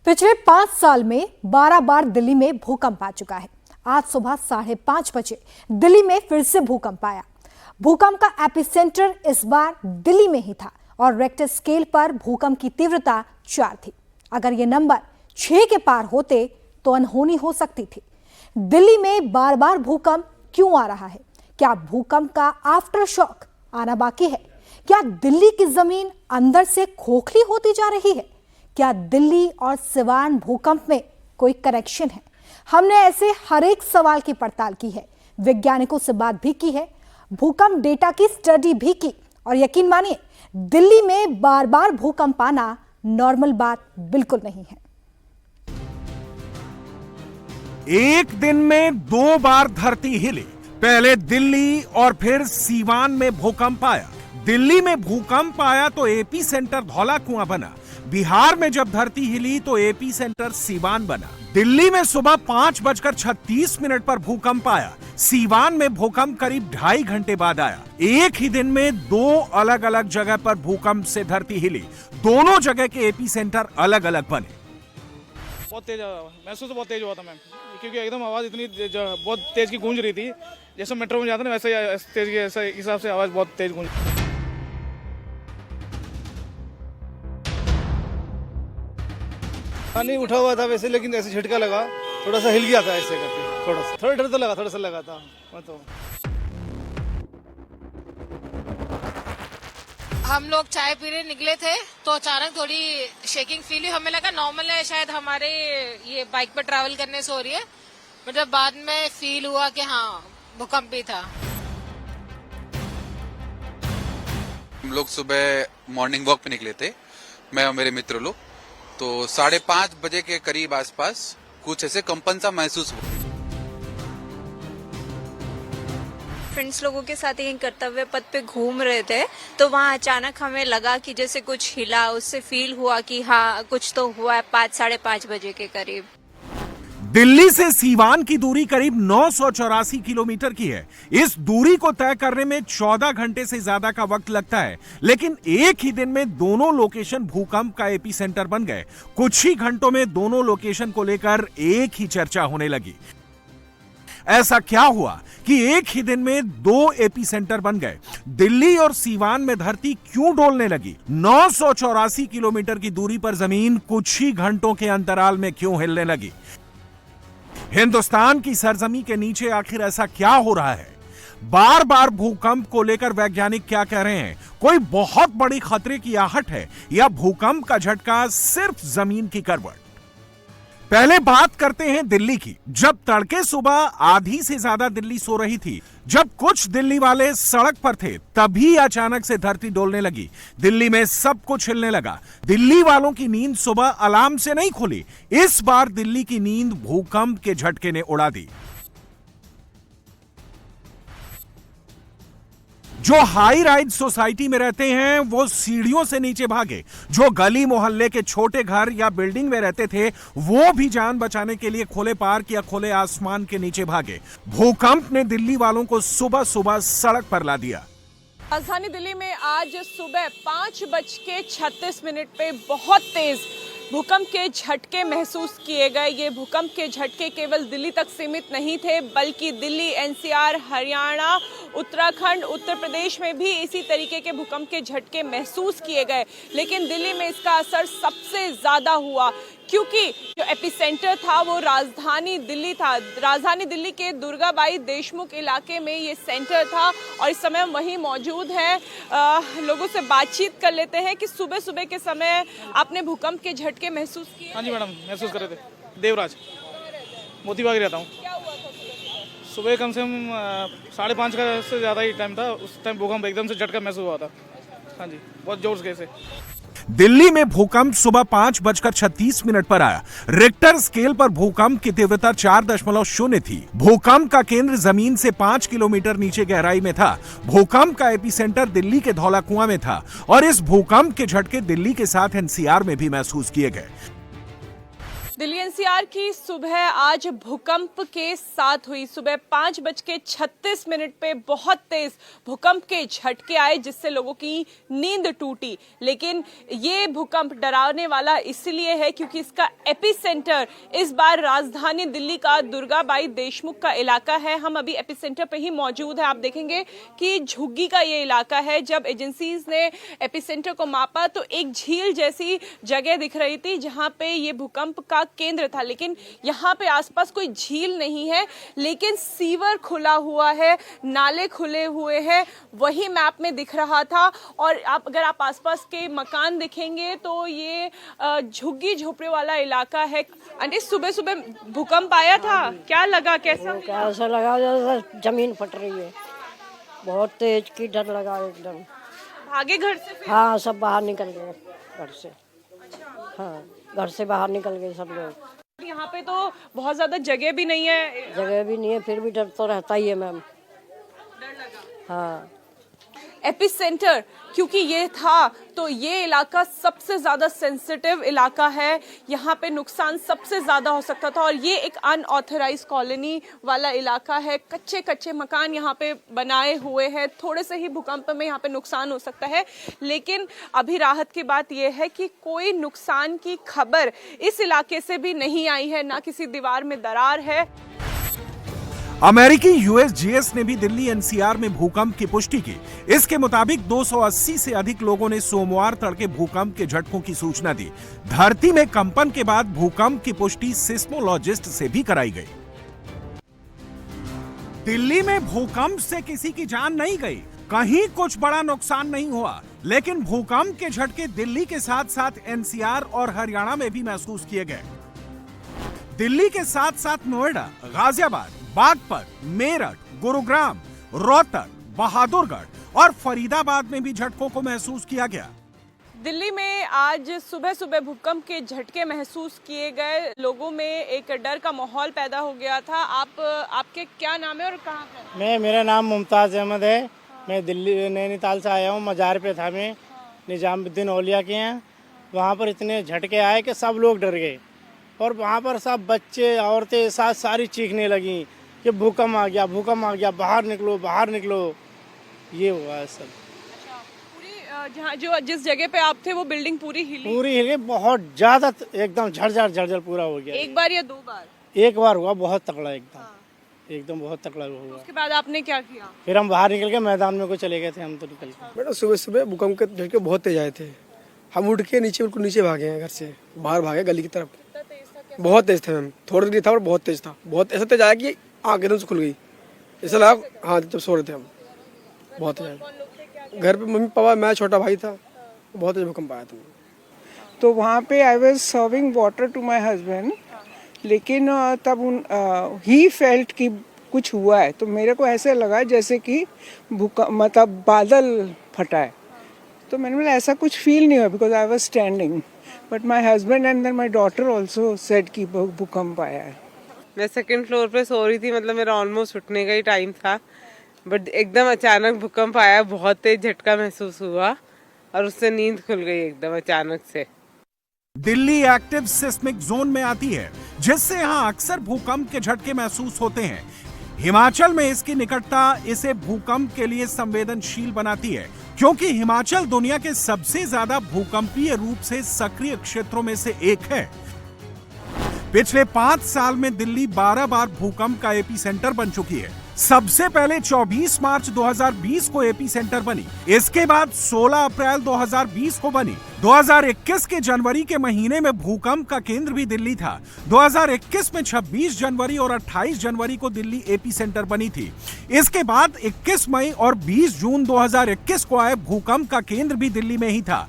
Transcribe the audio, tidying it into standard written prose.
पिछले 5 साल में 12 बार दिल्ली में भूकंप आ चुका है। आज सुबह 5:30 बजे दिल्ली में फिर से भूकंप आया। भूकंप का एपिसेंटर इस बार दिल्ली में ही था और रेक्टर स्केल पर भूकंप की तीव्रता 4 थी। अगर ये नंबर 6 के पार होते तो अनहोनी हो सकती थी। दिल्ली में बार बार भूकंप क्यों आ रहा है? क्या भूकंप का आफ्टर शॉक आना बाकी है? क्या दिल्ली की जमीन अंदर से खोखली होती जा रही है? क्या दिल्ली और सिवान भूकंप में कोई कनेक्शन है? हमने ऐसे हर एक सवाल की पड़ताल की है, वैज्ञानिकों से बात भी की है, भूकंप डेटा की स्टडी भी की और यकीन मानिए दिल्ली में बार बार भूकंप आना नॉर्मल बात बिल्कुल नहीं है। एक दिन में 2 बार धरती हिली। पहले दिल्ली और फिर सीवान में भूकंप आया। दिल्ली में भूकंप आया तो एपी सेंटर धौला कुआं बना। बिहार में जब धरती हिली तो एपी सेंटर सीवान बना। दिल्ली में सुबह 5:36 पर भूकंप आया। सीवान में भूकंप करीब 2.5 घंटे बाद आया। एक ही दिन में 2 अलग अलग जगह पर भूकंप से धरती हिली। दोनों जगह के एपी सेंटर अलग अलग बने। बहुत तेज महसूस तो बहुत तेज हुआ था मैम, क्योंकि एकदम आवाज इतनी बहुत तेज की गूंज रही थी। जैसे मेट्रो में जाते ना वैसे तेज की ऐसे हिसाब से आवाज बहुत तेज गूंज। नहीं उठा हुआ था वैसे, लेकिन ऐसे झटका लगा, थोड़ा सा हिल गया था ऐसे करके, थोड़ा डर तो लगा, थोड़ा सा लगा था तो। हम लोग चाय पीने निकले थे तो अचानक थोड़ी शेकिंग फील हुई। हमें लगा नॉर्मल है, शायद हमारे ये बाइक पर ट्रैवल करने से हो रही है, मतलब बाद में फील हुआ कि हाँ भूकंप भी था। हम लोग सुबह मॉर्निंग वॉक पे निकले थे, मैं और मेरे मित्र लोग। तो 5:30 बजे के करीब आसपास कुछ ऐसे कंपन सा महसूस हुआ। फ्रेंड्स लोगों के साथ यहीं कर्तव्य पथ पे घूम रहे थे तो वहाँ अचानक हमें लगा कि जैसे कुछ हिला। उससे फील हुआ कि हाँ कुछ तो हुआ है। 5-5:30 बजे के करीब। दिल्ली से सीवान की दूरी करीब 984 किलोमीटर की है। इस दूरी को तय करने में 14 घंटे से ज्यादा का वक्त लगता है, लेकिन एक ही दिन में दोनों लोकेशन भूकंप का एपिसेंटर बन गए। कुछ ही घंटों में दोनों लोकेशन को लेकर एक ही चर्चा होने लगी। ऐसा क्या हुआ कि एक ही दिन में 2 एपिसेंटर बन गए? दिल्ली और सीवान में धरती क्यों डोलने लगी? 984 किलोमीटर की दूरी पर जमीन कुछ ही घंटों के अंतराल में क्यों हिलने लगी? हिंदुस्तान की सरजमी के नीचे आखिर ऐसा क्या हो रहा है? बार बार भूकंप को लेकर वैज्ञानिक क्या कह रहे हैं? कोई बहुत बड़ी खतरे की आहट है या भूकंप का झटका सिर्फ जमीन की करवट? पहले बात करते हैं दिल्ली की। जब तड़के सुबह आधी से ज्यादा दिल्ली सो रही थी, जब कुछ दिल्ली वाले सड़क पर थे, तभी अचानक से धरती डोलने लगी। दिल्ली में सब कुछ हिलने लगा। दिल्ली वालों की नींद सुबह अलार्म से नहीं खुली। इस बार दिल्ली की नींद भूकंप के झटके ने उड़ा दी। जो हाई राइज सोसाइटी में रहते हैं वो सीढ़ियों से नीचे भागे। जो गली मोहल्ले के छोटे घर या बिल्डिंग में रहते थे वो भी जान बचाने के लिए खुले पार्क या खुले आसमान के नीचे भागे। भूकंप ने दिल्ली वालों को सुबह सुबह सड़क पर ला दिया। राजधानी दिल्ली में आज सुबह 5:36 पे बहुत तेज भूकंप के झटके महसूस किए गए। ये भूकंप के झटके केवल दिल्ली तक सीमित नहीं थे, बल्कि दिल्ली, एनसीआर, हरियाणा, उत्तराखंड, उत्तर प्रदेश में भी इसी तरीके के भूकंप के झटके महसूस किए गए। लेकिन दिल्ली में इसका असर सबसे ज्यादा हुआ क्योंकि जो एपिसेंटर था वो राजधानी दिल्ली था। राजधानी दिल्ली के दुर्गाबाई देशमुख इलाके में ये सेंटर था और इस समय हम वहीं मौजूद हैं। लोगों से बातचीत कर लेते हैं कि सुबह सुबह के समय आपने भूकंप के झटके महसूस किए? हाँ जी मैडम, महसूस कर रहे थे। देवराज, मोतीबाग रहता हूँ। क्या हुआ था सुबह कम से कम 5:30 का से ज़्यादा ही टाइम था। उस टाइम भूकंप एकदम से झटका महसूस हुआ था। हाँ जी, बहुत जोर से। दिल्ली में भूकंप सुबह 5:36 पर आया। रिक्टर स्केल पर भूकंप की तीव्रता 4.0 थी। भूकंप का केंद्र जमीन से 5 किलोमीटर नीचे गहराई में था। भूकंप का एपिसेंटर दिल्ली के धौला कुआं में था और इस भूकंप के झटके दिल्ली के साथ एनसीआर में भी महसूस किए गए। दिल्ली एनसीआर की सुबह आज भूकंप के साथ हुई। सुबह 5:36 पे बहुत तेज भूकंप के झटके आए जिससे लोगों की नींद टूटी। लेकिन ये भूकंप डरावने वाला इसलिए है क्योंकि इसका एपिसेंटर इस बार राजधानी दिल्ली का दुर्गाबाई देशमुख का इलाका है। हम अभी एपिसेंटर पे ही मौजूद है। आप देखेंगे कि झुग्गी का ये इलाका है। जब एजेंसीज ने एपिसेंटर को मापा तो एक झील जैसी जगह दिख रही थी जहां पे ये भूकंप का केंद्र था, लेकिन यहाँ पे आसपास कोई झील नहीं है, लेकिन सीवर खुला हुआ है, नाले खुले हुए हैं, वही मैप में दिख रहा था। और अगर आप आसपास के मकान देखेंगे तो ये झुग्गी झोपड़े वाला इलाका है। आंटी, सुबह सुबह भूकंप आया था, क्या लगा, कैसा लगा जैसे जमीन फट रही है, बहुत तेज की डर लगा एकदम। भागे घर से फिर? हाँ, सब बाहर निकल गए घर से। हाँ, घर से बाहर निकल गए सब लोग। यहाँ पे तो बहुत ज्यादा जगह भी नहीं है। जगह भी नहीं है, फिर भी डर तो रहता ही है मैम। डर लगा। हाँ, एपिसेंटर क्योंकि ये था तो ये इलाका सबसे ज्यादा सेंसिटिव इलाका है। यहाँ पे नुकसान सबसे ज्यादा हो सकता था और ये एक अनऑथराइज कॉलोनी वाला इलाका है। कच्चे कच्चे मकान यहाँ पे बनाए हुए हैं। थोड़े से ही भूकंप में यहाँ पे नुकसान हो सकता है, लेकिन अभी राहत की बात यह है कि कोई नुकसान की खबर इस इलाके से भी नहीं आई है, ना किसी दीवार में दरार है। अमेरिकी यूएसजीएस ने भी दिल्ली एनसीआर में भूकंप की पुष्टि की। इसके मुताबिक 280 से अधिक लोगों ने सोमवार तड़के भूकंप के झटकों की सूचना दी। धरती में कंपन के बाद भूकंप की पुष्टि सिस्मोलॉजिस्ट से भी कराई गई। दिल्ली में भूकंप से किसी की जान नहीं गई, कहीं कुछ बड़ा नुकसान नहीं हुआ, लेकिन भूकंप के झटके दिल्ली के साथ साथ एनसीआर और हरियाणा में भी महसूस किए गए। दिल्ली के साथ साथ नोएडा, गाजियाबाद, बागपत, मेरठ, गुरुग्राम, रोहतक, बहादुरगढ़ और फरीदाबाद में भी झटकों को महसूस किया गया। दिल्ली में आज सुबह सुबह भूकंप के झटके महसूस किए गए। लोगों में एक डर का माहौल पैदा हो गया था। आपके क्या नाम है और कहाँ पे? मेरा नाम मुमताज अहमद है। मैं दिल्ली नैनीताल से आया हूँ। मजार पे था मैं, निजामुद्दीन औलिया के हैं। वहाँ पर इतने झटके आए कि सब लोग डर गए और वहाँ पर सब बच्चे औरतें साथ सारी चीखने लगी कि भूकंप आ गया, भूकंप आ गया, बाहर निकलो, बाहर निकलो। ये हुआ सब। पूरी जहाँ जिस जगह पे आप थे वो बिल्डिंग पूरी हिली? बहुत ज्यादा, एकदम झरझर पूरा हो गया। एक बार या दो बार? एक बार हुआ, बहुत तगड़ा, एकदम बहुत तगड़ा हुआ। उसके बाद आपने क्या किया? फिर हम बाहर निकल के मैदान में को चले गए थे। हम तो निकल के बेटा सुबह सुबह भूकंप के झटके बहुत तेज आए थे। हम उठ के बिल्कुल नीचे भागे हैं, घर से बाहर भागे गली की तरफ। बहुत तेज था मैम, थोड़ा देर था और बहुत तेज था। बहुत ऐसा तेज आया कि आँख एकदम से खुल गई, ऐसा लगा। हाँ, जब सो रहे थे हम, बहुत तेज आया। घर पे मम्मी पापा, मैं छोटा भाई था। बहुत तेज भूकंप आया था। तो वहाँ पे I was serving water to my husband, लेकिन तब ही फेल्ट कि कुछ हुआ है। तो मेरे को ऐसे लगा जैसे कि मतलब बादल फटा है। तो मैंने बोला ऐसा कुछ फील नहीं हुआ because I was standing, but my husband and then my daughter also said कि भूकंप आया है। मैं सेकंड फ्लोर पे सो रही थी, मतलब मेरा ऑलमोस्ट उठने का ही टाइम था, बट एकदम अचानक भूकंप आया। बहुत तेज झटका महसूस हुआ और उससे नींद खुल गई एकदम अचानक से। दिल्ली एक्टिव सिस्मिक जोन में आती है, जिससे यहाँ अक्सर भूकंप के झटके महसूस होते हैं। हिमाचल में इसकी निकटता इसे भूकंप के लिए संवेदनशील बनाती है, क्योंकि हिमाचल दुनिया के सबसे ज्यादा भूकंपीय रूप से सक्रिय क्षेत्रों में से एक है। पिछले 5 साल में दिल्ली 12 बार भूकंप का एपीसेंटर बन चुकी है। सबसे पहले 24 मार्च 2020 को एपीसेंटर बनी, इसके बाद 16 अप्रैल 2020 को बनी। 2021 के जनवरी के महीने में भूकंप का केंद्र भी दिल्ली था। 2021 में 26 जनवरी और 28 जनवरी को दिल्ली एपीसेंटर बनी थी। इसके बाद 21 मई और 20 जून 2021 को आए भूकंप का केंद्र भी दिल्ली में ही था।